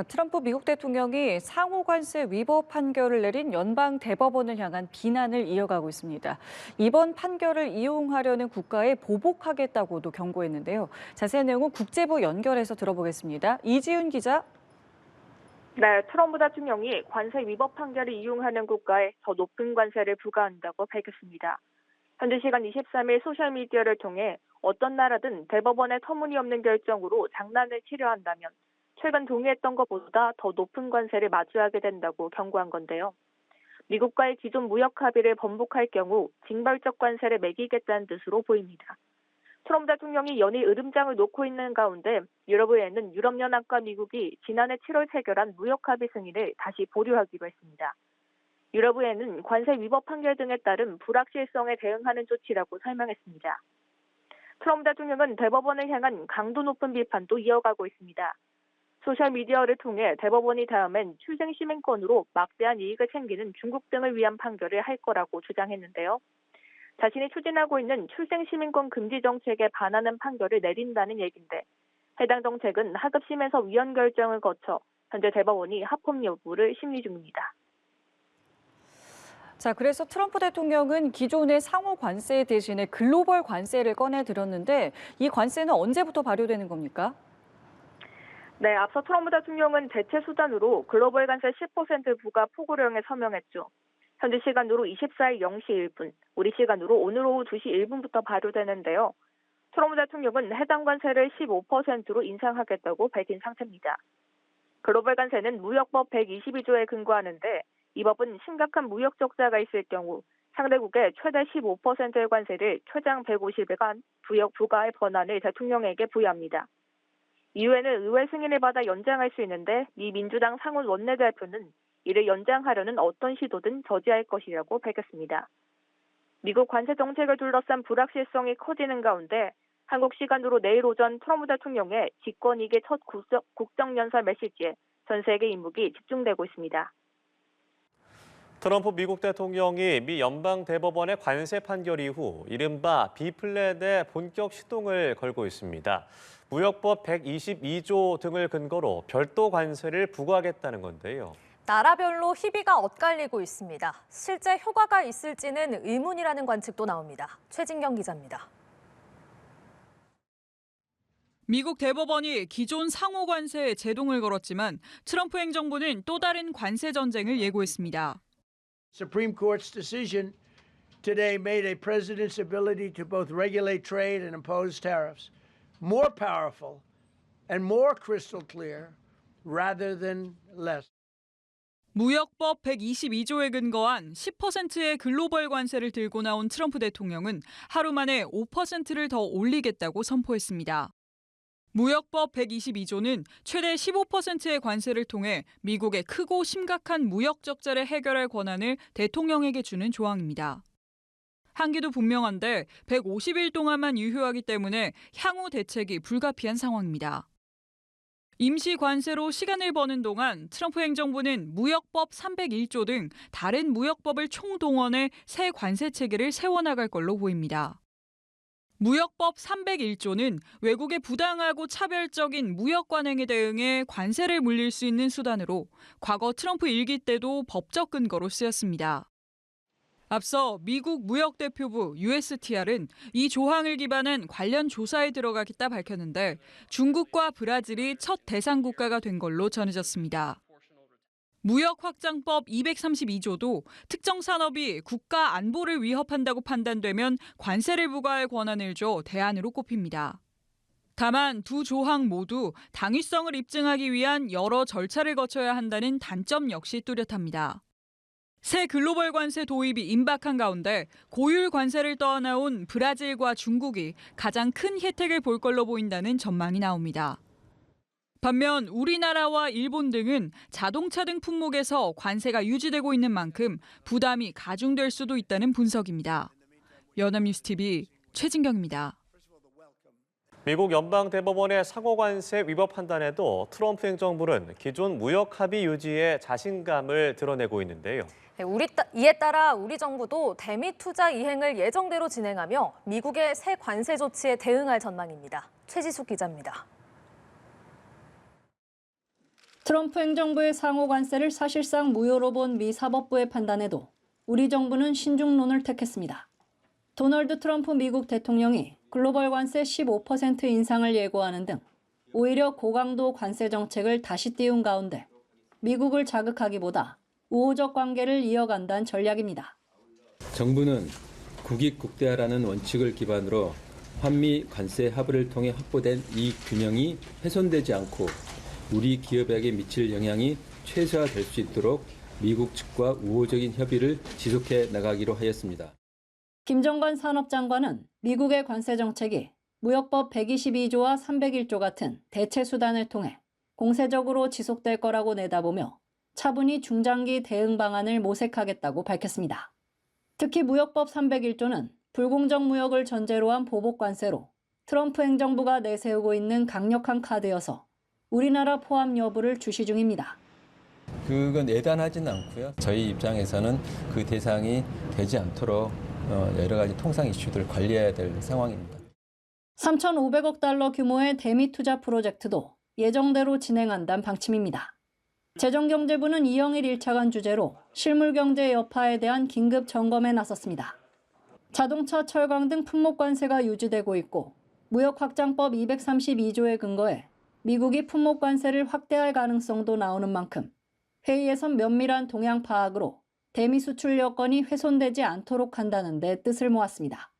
트럼프 미국 대통령이 상호 관세 위법 판결을 내린 연방 대법원을 향한 비난을 이어가고 있습니다. 이번 판결을 이용하려는 국가에 보복하겠다고도 경고했는데요. 자세한 내용은 국제부 연결해서 들어보겠습니다. 이지윤 기자. 네, 트럼프 대통령이 관세 위법 판결을 이용하는 국가에 더 높은 관세를 부과한다고 밝혔습니다. 현지 시간 23일 소셜미디어를 통해 어떤 나라든 대법원의 터무니없는 결정으로 장난을 치려 한다면 최근 동의했던 것보다 더 높은 관세를 마주하게 된다고 경고한 건데요. 미국과의 기존 무역 합의를 번복할 경우 징벌적 관세를 매기겠다는 뜻으로 보입니다. 트럼프 대통령이 연일 으름장을 놓고 있는 가운데 유럽의회는 유럽연합과 미국이 지난해 7월 체결한 무역 합의 승인을 다시 보류하기로 했습니다. 유럽의회는 관세 위법 판결 등에 따른 불확실성에 대응하는 조치라고 설명했습니다. 트럼프 대통령은 대법원을 향한 강도 높은 비판도 이어가고 있습니다. 소셜미디어를 통해 대법원이 다음엔 출생 시민권으로 막대한 이익을 챙기는 중국 등을 위한 판결을 할 거라고 주장했는데요. 자신이 추진하고 있는 출생 시민권 금지 정책에 반하는 판결을 내린다는 얘긴데 해당 정책은 하급심에서 위헌 결정을 거쳐 현재 대법원이 합법 여부를 심리 중입니다. 그래서 트럼프 대통령은 기존의 상호 관세 대신에 글로벌 관세를 꺼내들었는데 이 관세는 언제부터 발효되는 겁니까? 네, 앞서 트럼프 대통령은 대체 수단으로 글로벌 관세 10% 부과 포고령에 서명했죠. 현지 시간으로 24일 0시 1분, 우리 시간으로 오늘 오후 2시 1분부터 발효되는데요. 트럼프 대통령은 해당 관세를 15%로 인상하겠다고 밝힌 상태입니다. 글로벌 관세는 무역법 122조에 근거하는데 이 법은 심각한 무역 적자가 있을 경우 상대국에 최대 15%의 관세를 최장 150일간 부과할 권한을 대통령에게 부여합니다. 이후에는 의회 승인을 받아 연장할 수 있는데 미 민주당 상원 원내대표는 이를 연장하려는 어떤 시도든 저지할 것이라고 밝혔습니다. 미국 관세 정책을 둘러싼 불확실성이 커지는 가운데 한국 시간으로 내일 오전 트럼프 대통령의 집권이기 첫 국정연설 메시지에 전 세계 이목이 집중되고 있습니다. 트럼프 미국 대통령이 미 연방대법원의 관세 판결 이후 이른바 B플랜의 본격 시동을 걸고 있습니다. 무역법 122조 등을 근거로 별도 관세를 부과하겠다는 건데요. 나라별로 희비가 엇갈리고 있습니다. 실제 효과가 있을지는 의문이라는 관측도 나옵니다. 최진경 기자입니다. 미국 대법원이 기존 상호 관세에 제동을 걸었지만 트럼프 행정부는 또 다른 관세 전쟁을 예고했습니다. Supreme Court's decision today made a president's ability to both regulate trade and impose tariffs more powerful and more crystal clear rather than less. 무역법 122조에 근거한 10%의 글로벌 관세를 들고 나온 트럼프 대통령은 하루 만에 5%를 더 올리겠다고 선포했습니다. 무역법 122조는 최대 15%의 관세를 통해 미국의 크고 심각한 무역 적자를 해결할 권한을 대통령에게 주는 조항입니다. 한계도 분명한데 150일 동안만 유효하기 때문에 향후 대책이 불가피한 상황입니다. 임시 관세로 시간을 버는 동안 트럼프 행정부는 무역법 301조 등 다른 무역법을 총동원해 새 관세 체계를 세워나갈 걸로 보입니다. 무역법 301조는 외국의 부당하고 차별적인 무역 관행에 대응해 관세를 물릴 수 있는 수단으로 과거 트럼프 일기 때도 법적 근거로 쓰였습니다. 앞서 미국 무역대표부 USTR은 이 조항을 기반한 관련 조사에 들어가겠다 밝혔는데 중국과 브라질이 첫 대상 국가가 된 걸로 전해졌습니다. 무역확장법 232조도 특정 산업이 국가 안보를 위협한다고 판단되면 관세를 부과할 권한을 줘 대안으로 꼽힙니다. 다만 두 조항 모두 당위성을 입증하기 위한 여러 절차를 거쳐야 한다는 단점 역시 뚜렷합니다. 새 글로벌 관세 도입이 임박한 가운데 고율 관세를 떠안아온 브라질과 중국이 가장 큰 혜택을 볼 걸로 보인다는 전망이 나옵니다. 반면 우리나라와 일본 등은 자동차 등 품목에서 관세가 유지되고 있는 만큼 부담이 가중될 수도 있다는 분석입니다. 연합뉴스TV 최진경입니다. 미국 연방대법원의 상호관세 위법 판단에도 트럼프 행정부는 기존 무역 합의 유지에 자신감을 드러내고 있는데요. 이에 따라 우리 정부도 대미 투자 이행을 예정대로 진행하며 미국의 새 관세 조치에 대응할 전망입니다. 최지숙 기자입니다. 트럼프 행정부의 상호 관세를 사실상 무효로 본 미 사법부의 판단에도 우리 정부는 신중론을 택했습니다. 도널드 트럼프 미국 대통령이 글로벌 관세 15% 인상을 예고하는 등 오히려 고강도 관세 정책을 다시 띄운 가운데 미국을 자극하기보다 우호적 관계를 이어간다는 전략입니다. 정부는 국익국대화라는 원칙을 기반으로 한미 관세 합의를 통해 확보된 이익 균형이 훼손되지 않고 우리 기업에게 미칠 영향이 최소화될 수 있도록 미국 측과 우호적인 협의를 지속해 나가기로 하였습니다. 김정관 산업장관은 미국의 관세 정책이 무역법 122조와 301조 같은 대체 수단을 통해 공세적으로 지속될 거라고 내다보며 차분히 중장기 대응 방안을 모색하겠다고 밝혔습니다. 특히 무역법 301조는 불공정 무역을 전제로 한 보복 관세로 트럼프 행정부가 내세우고 있는 강력한 카드여서 우리나라 포함 여부를 주시 중입니다. 그건 예단하지는 않고요. 저희 입장에서는 그 대상이 되지 않도록 여러 가지 통상 이슈들을 관리해야 될 상황입니다. 3,500억 달러 규모의 대미 투자 프로젝트도 예정대로 진행한다는 방침입니다. 재정경제부는 이영일 1차관 주재로 실물경제 여파에 대한 긴급 점검에 나섰습니다. 자동차, 철강 등 품목관세가 유지되고 있고 무역확장법 232조에 근거해 미국이 품목관세를 확대할 가능성도 나오는 만큼 회의에선 면밀한 동향 파악으로 대미 수출 여건이 훼손되지 않도록 한다는 데 뜻을 모았습니다.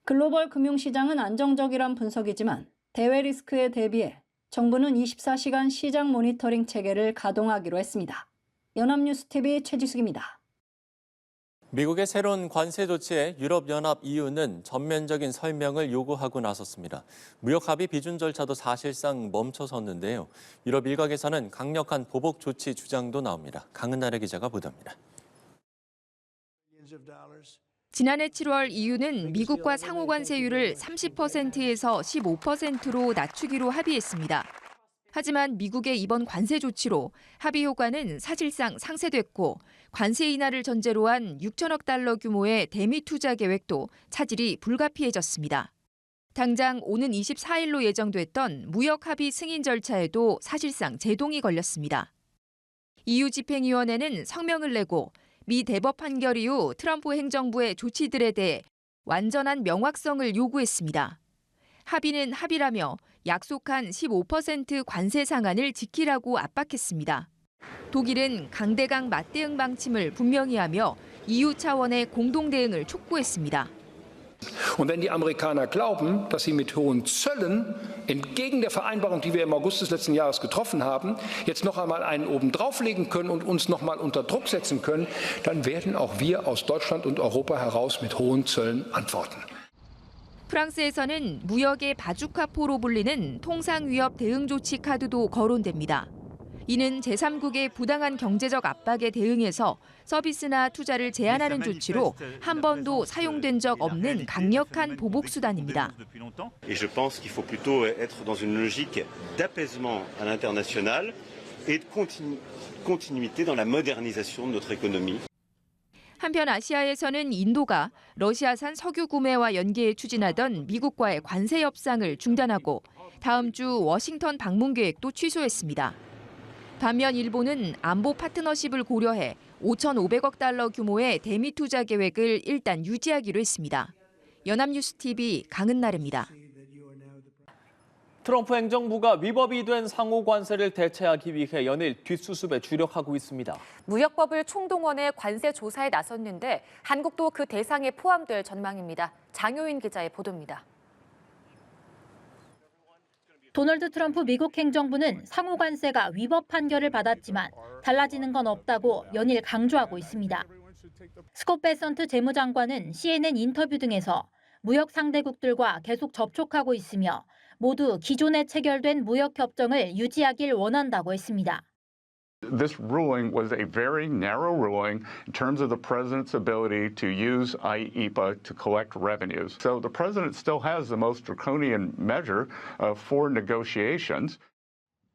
글로벌 금융시장은 안정적이란 분석이지만 대외 리스크에 대비해 정부는 24시간 시장 모니터링 체계를 가동하기로 했습니다. 연합뉴스TV 최지숙입니다. 미국의 새로운 관세 조치에 유럽연합 EU는 전면적인 설명을 요구하고 나섰습니다. 무역 합의 비준 절차도 사실상 멈춰섰는데요. 유럽 일각에서는 강력한 보복 조치 주장도 나옵니다. 강은나래 기자가 보도합니다. 지난해 7월 EU는 미국과 상호 관세율을 30%에서 15%로 낮추기로 합의했습니다. 하지만 미국의 이번 관세 조치로 합의 효과는 사실상 상쇄됐고 관세 인하를 전제로 한 6천억 달러 규모의 대미 투자 계획도 차질이 불가피해졌습니다. 당장 오는 24일로 예정됐던 무역 합의 승인 절차에도 사실상 제동이 걸렸습니다. EU 집행위원회는 성명을 내고 미 대법 판결 이후 트럼프 행정부의 조치들에 대해 완전한 명확성을 요구했습니다. 합의는 합의라며 약속한 15% 관세 상한을 지키라고 압박했습니다. 독일은 강대강 맞대응 방침을 분명히 하며 EU 차원의 공동 대응을 촉구했습니다. Und wenn die Amerikaner glauben, dass sie mit hohen Zöllen entgegen der Vereinbarung, die wir im August des letzten Jahres getroffen haben, jetzt noch einmal einen oben drauflegen können und uns noch mal unter Druck setzen können, dann werden auch wir aus Deutschland und Europa heraus mit hohen Zöllen antworten. 프랑스에서는 무역의 바주카포로 불리는 통상위협 대응 조치 카드도 거론됩니다. 이는 제3국의 부당한 경제적 압박에 대응해서 서비스나 투자를 제한하는 조치로 한 번도 사용된 적 없는 강력한 보복 수단입니다. Et je pense qu'il faut plutôt être dans une logique d'apaisement à l'international et de continuité dans la modernisation de notre économie. 한편 아시아에서는 인도가 러시아산 석유 구매와 연계해 추진하던 미국과의 관세 협상을 중단하고 다음 주 워싱턴 방문 계획도 취소했습니다. 반면 일본은 안보 파트너십을 고려해 5,500억 달러 규모의 대미 투자 계획을 일단 유지하기로 했습니다. 연합뉴스TV 강은나래입니다. 트럼프 행정부가 위법이 된 상호 관세를 대체하기 위해 연일 뒷수습에 주력하고 있습니다. 무역법을 총동원해 관세 조사에 나섰는데 한국도 그 대상에 포함될 전망입니다. 장효인 기자의 보도입니다. 도널드 트럼프 미국 행정부는 상호 관세가 위법 판결을 받았지만 달라지는 건 없다고 연일 강조하고 있습니다. 스콧 베선트 재무장관은 CNN 인터뷰 등에서 무역 상대국들과 계속 접촉하고 있으며 모두 기존에 체결된 무역 협정을 유지하길 원한다고 했습니다. This ruling was a very narrow ruling in terms of the president's ability to use IEEPA to collect revenues. So the president still has the most draconian measure for negotiations.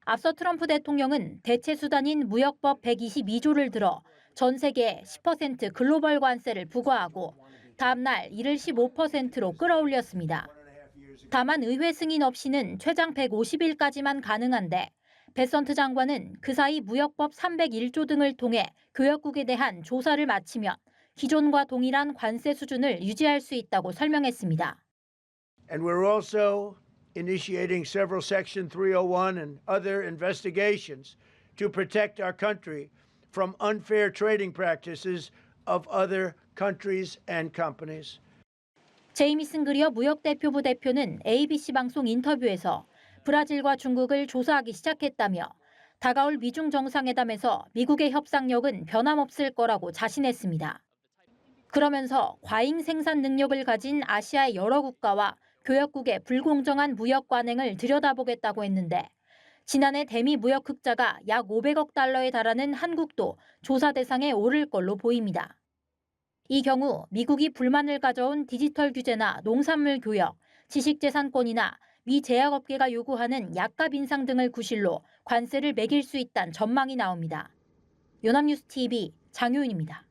앞서 트럼프 대통령은 대체 수단인 무역법 122조를 들어 전 세계에 10% 글로벌 관세를 부과하고 다음 날 이를 15%로 끌어올렸습니다. 다만 의회 승인 없이는 최장 150일까지만 가능한데 베선트 장관은 그 사이 무역법 301조 등을 통해 교역국에 대한 조사를 마치면 기존과 동일한 관세 수준을 유지할 수 있다고 설명했습니다. And we're also initiating several Section 301 and other investigations to protect our country from unfair trading practices of other countries and companies. 제이미슨 그리어 무역대표부 대표는 ABC 방송 인터뷰에서 브라질과 중국을 조사하기 시작했다며 다가올 미중 정상회담에서 미국의 협상력은 변함없을 거라고 자신했습니다. 그러면서 과잉 생산 능력을 가진 아시아의 여러 국가와 교역국의 불공정한 무역 관행을 들여다보겠다고 했는데 지난해 대미 무역 흑자가 약 500억 달러에 달하는 한국도 조사 대상에 오를 걸로 보입니다. 이 경우 미국이 불만을 가져온 디지털 규제나 농산물 교역, 지식재산권이나 미 제약업계가 요구하는 약값 인상 등을 구실로 관세를 매길 수 있다는 전망이 나옵니다. 연합뉴스 TV 장효윤입니다.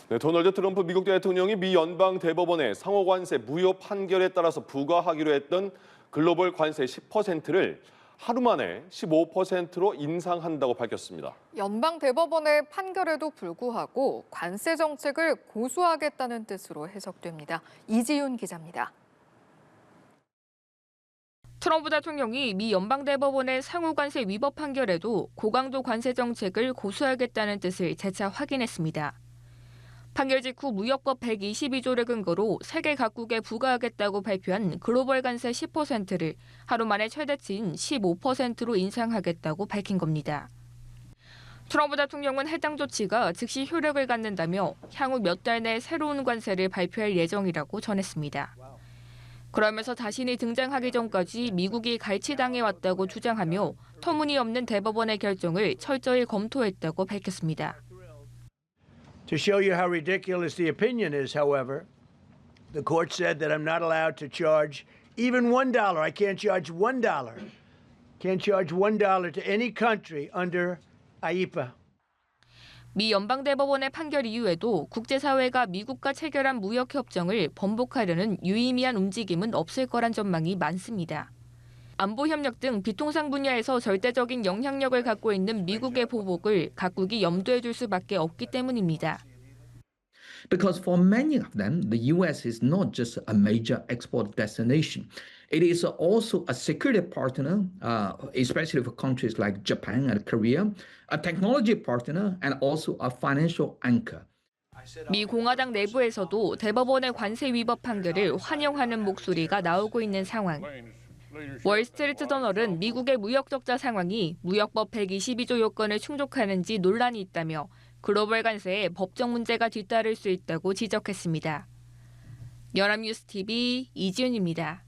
네, 도널드 트럼프 미국 대통령이 미 연방 대법원의 상호관세 무효 판결에 따라서 부과하기로 했던 글로벌 관세 10%를 하루 만에 15%로 인상한다고 밝혔습니다. 연방 대법원의 판결에도 불구하고 관세 정책을 고수하겠다는 뜻으로 해석됩니다. 이지윤 기자입니다. 트럼프 대통령이 미 연방대법원의 상호관세 위법 판결에도 고강도 관세 정책을 고수하겠다는 뜻을 재차 확인했습니다. 판결 직후 무역법 122조를 근거로 세계 각국에 부과하겠다고 발표한 글로벌 관세 10%를 하루 만에 최대치인 15%로 인상하겠다고 밝힌 겁니다. 트럼프 대통령은 해당 조치가 즉시 효력을 갖는다며 향후 몇 달 내 새로운 관세를 발표할 예정이라고 전했습니다. 그러면서 자신이 등장하기 전까지 미국이 갈취당해왔다고 주장하며 터무니없는 대법원의 결정을 철저히 검토했다고 밝혔습니다. To show you how ridiculous the opinion is, however, the court said that I'm not allowed to charge even $1. I can't charge $1. Can't charge $1 to any country under IEPA. 미 연방대법원의 판결 이후에도 국제사회가 미국과 체결한 무역협정을 번복하려는 유의미한 움직임은 없을 거란 전망이 많습니다. 안보협력 등 비통상 분야에서 절대적인 영향력을 갖고 있는 미국의 보복을 각국이 염두에 둘 수밖에 없기 때문입니다. Because for many of them, the U.S. is not just a major export destination. It is also a security partner, especially for countries like Japan and Korea, a technology partner, and also a financial anchor. 미 공화당 내부에서도 대법원의 관세 위법 판결을 환영하는 목소리가 나오고 있는 상황. 월스트리트 저널은 미국의 무역 적자 상황이 무역법 122조 요건을 충족하는지 논란이 있다며 글로벌 관세에 법적 문제가 뒤따를 수 있다고 지적했습니다. 연합뉴스 TV 이지윤입니다.